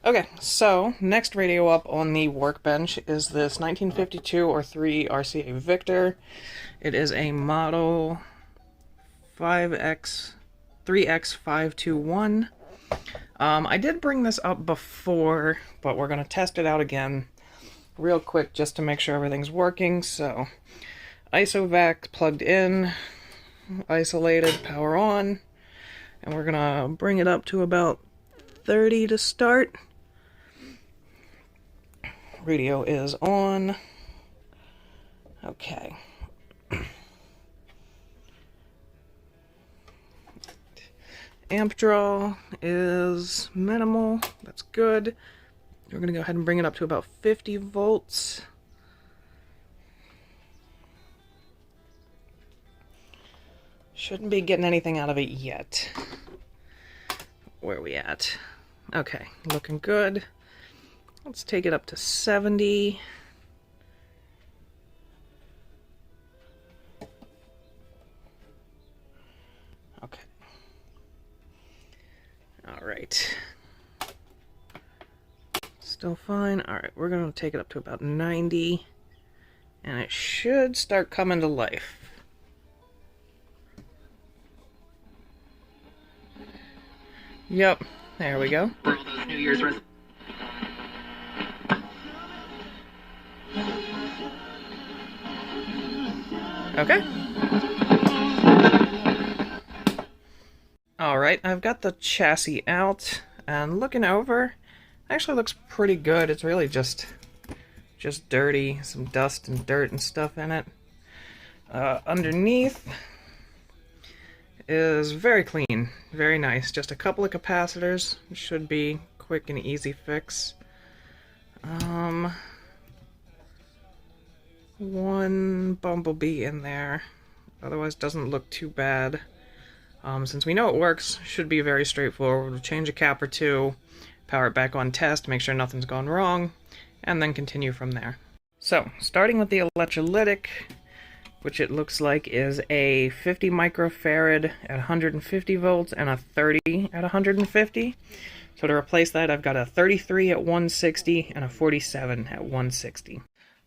Okay, so next radio up on the workbench is this 1952 or 3 RCA Victor. It is a model 3X521. I did bring this up before, but we're going to test it out again real quick just to make sure everything's working. So, isovac plugged in, isolated, power on, and we're going to bring it up to about 30 to start. Radio is on. Okay. Amp draw is minimal. That's good. We're going to go ahead and bring it up to about 50 volts. Shouldn't be getting anything out of it yet. Where are we at? Okay, looking good. Let's take it up to 70. Okay. Alright. Still fine. Alright, we're going to take it up to about 90. And it should start coming to life. Yep, there we go. For all those New Year's resolutions. Okay. Alright, I've got the chassis out, and looking over, actually looks pretty good. It's really just dirty, some dust and dirt and stuff in it. Underneath is very clean, very nice. Just a couple of capacitors. Should be quick and easy fix. One bumblebee in there. Otherwise doesn't look too bad. Since we know it works, should be very straightforward. We'll change a cap or two, power it back on test, make sure nothing's gone wrong, and then continue from there. So, starting with the electrolytic, which it looks like is a 50 microfarad at 150 volts and a 30 at 150. So to replace that, I've got a 33 at 160 and a 47 at 160.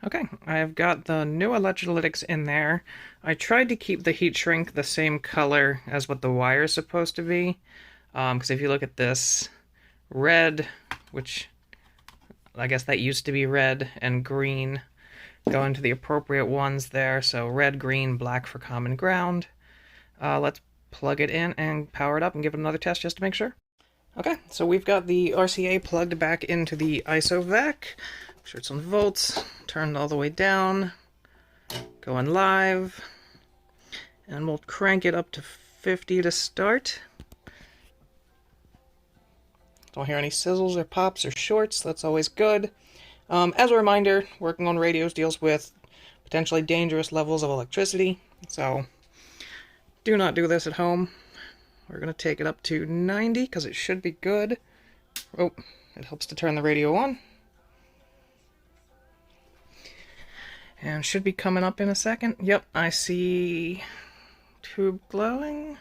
Okay, I've got the new electrolytics in there. I tried to keep the heat shrink the same color as what the wire is supposed to be. Because if you look at this, red, which I guess that used to be red, and green go into the appropriate ones there. So red, green, black for common ground. Let's plug it in and power it up and give it another test just to make sure. Okay, so we've got the RCA plugged back into the isovac. Make sure it's on volts, turned all the way down, going live, and we'll crank it up to 50 to start. Don't hear any sizzles or pops or shorts, that's always good. As a reminder, working on radios deals with potentially dangerous levels of electricity, so do not do this at home. We're going to take it up to 90 because it should be good. Oh, it helps to turn the radio on. And should be coming up in a second. Yep, I see tube glowing.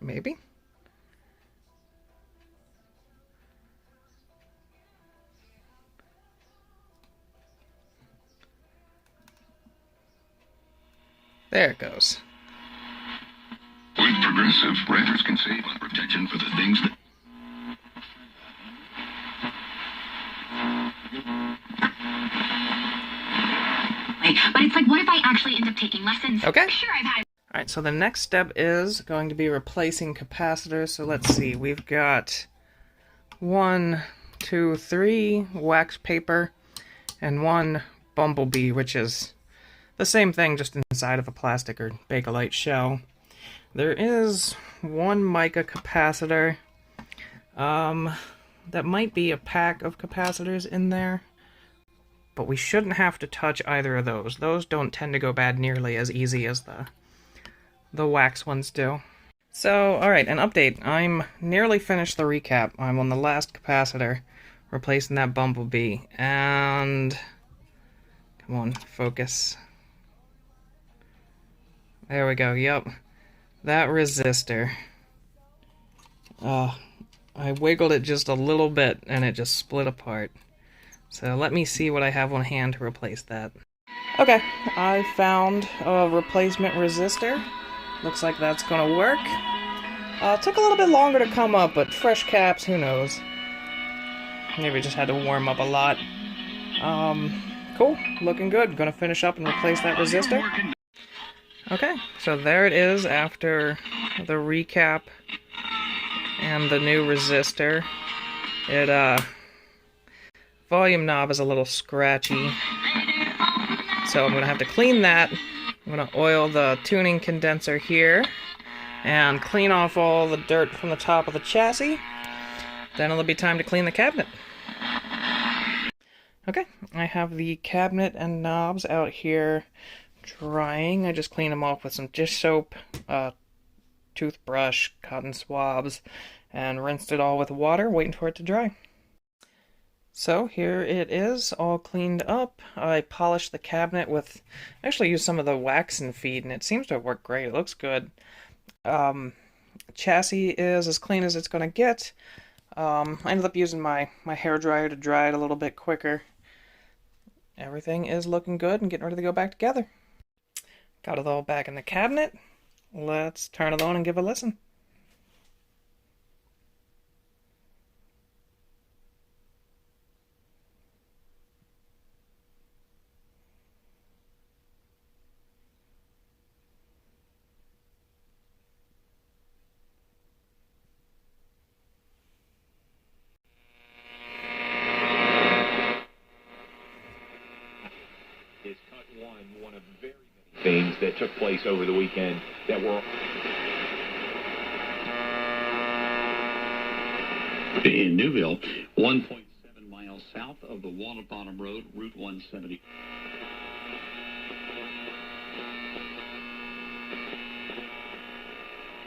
Maybe. There it goes. With Progressive, renters can save on protection for the things that... But it's like, what if I actually end up taking lessons? Okay. Sure, I've had... Alright, so the next step is going to be replacing capacitors. So let's see, we've got 1, 2, 3 wax paper and 1 bumblebee, which is the same thing, just inside of a plastic or Bakelite shell. There is 1 mica capacitor. That might be a pack of capacitors in there, but we shouldn't have to touch either of those. Those don't tend to go bad nearly as easy as the wax ones do. So, alright, an update. I'm nearly finished the recap. I'm on the last capacitor, replacing that bumblebee, and... come on, focus. There we go, yep. That resistor. I wiggled it just a little bit and it just split apart. So let me see what I have on hand to replace that. Okay, I found a replacement resistor. Looks like that's gonna work. Took a little bit longer to come up, but fresh caps, who knows. Maybe just had to warm up a lot. Cool, looking good. Gonna finish up and replace that resistor. Okay, so there it is after the recap and the new resistor. Volume knob is a little scratchy, so I'm gonna have to clean that. I'm gonna oil the tuning condenser here and clean off all the dirt from the top of the chassis. Then it'll be time to clean the cabinet. Okay, I have the cabinet and knobs out here drying. I just cleaned them off with some dish soap, toothbrush, cotton swabs, and rinsed it all with water, waiting for it to dry. So here it is, all cleaned up. I polished the cabinet with, actually used some of the wax and feed, and it seems to have worked great. It looks good. Chassis is as clean as it's going to get. I ended up using my hair dryer to dry it a little bit quicker. Everything is looking good and getting ready to go back together. Got it all back in the cabinet. Let's turn it on and give a listen. Is cut one of very many things that took place over the weekend that were in Newville, 1.7 miles south of the Walnut Bottom Road, Route 170.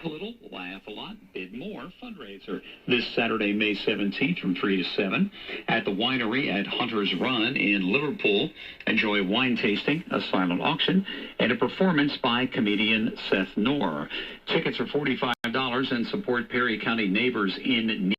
A little, laugh a lot, bid more fundraiser this Saturday, May 17th from 3 to 7 at the winery at Hunter's Run in Liverpool. Enjoy wine tasting, a silent auction, and a performance by comedian Seth Knorr. Tickets are $45 and support Perry County neighbors in need.